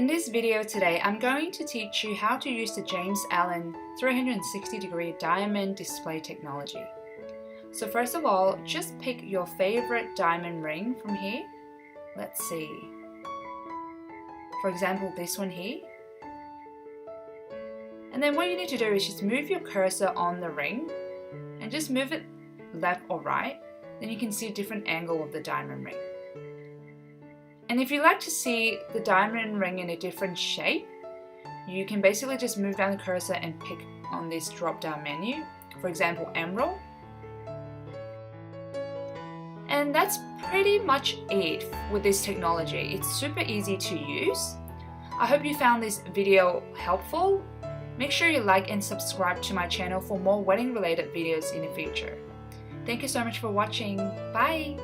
In this video today, I'm going to teach you how to use the James Allen 360-degree diamond display technology. So first of all, just pick your favorite diamond ring from here. Let's see. For example, this one here. And then what you need to do is just move your cursor on the ring and just move it left or right. Then you can see a different angle of the diamond ring. And if you like to see the diamond ring in a different shape, you can basically just move down the cursor and pick on this drop down menu, for example emerald. And that's pretty much it with this technology. It's super easy to use. I hope you found this video helpful. Make sure you like and subscribe to my channel for more wedding related videos in the future. Thank you so much for watching. Bye!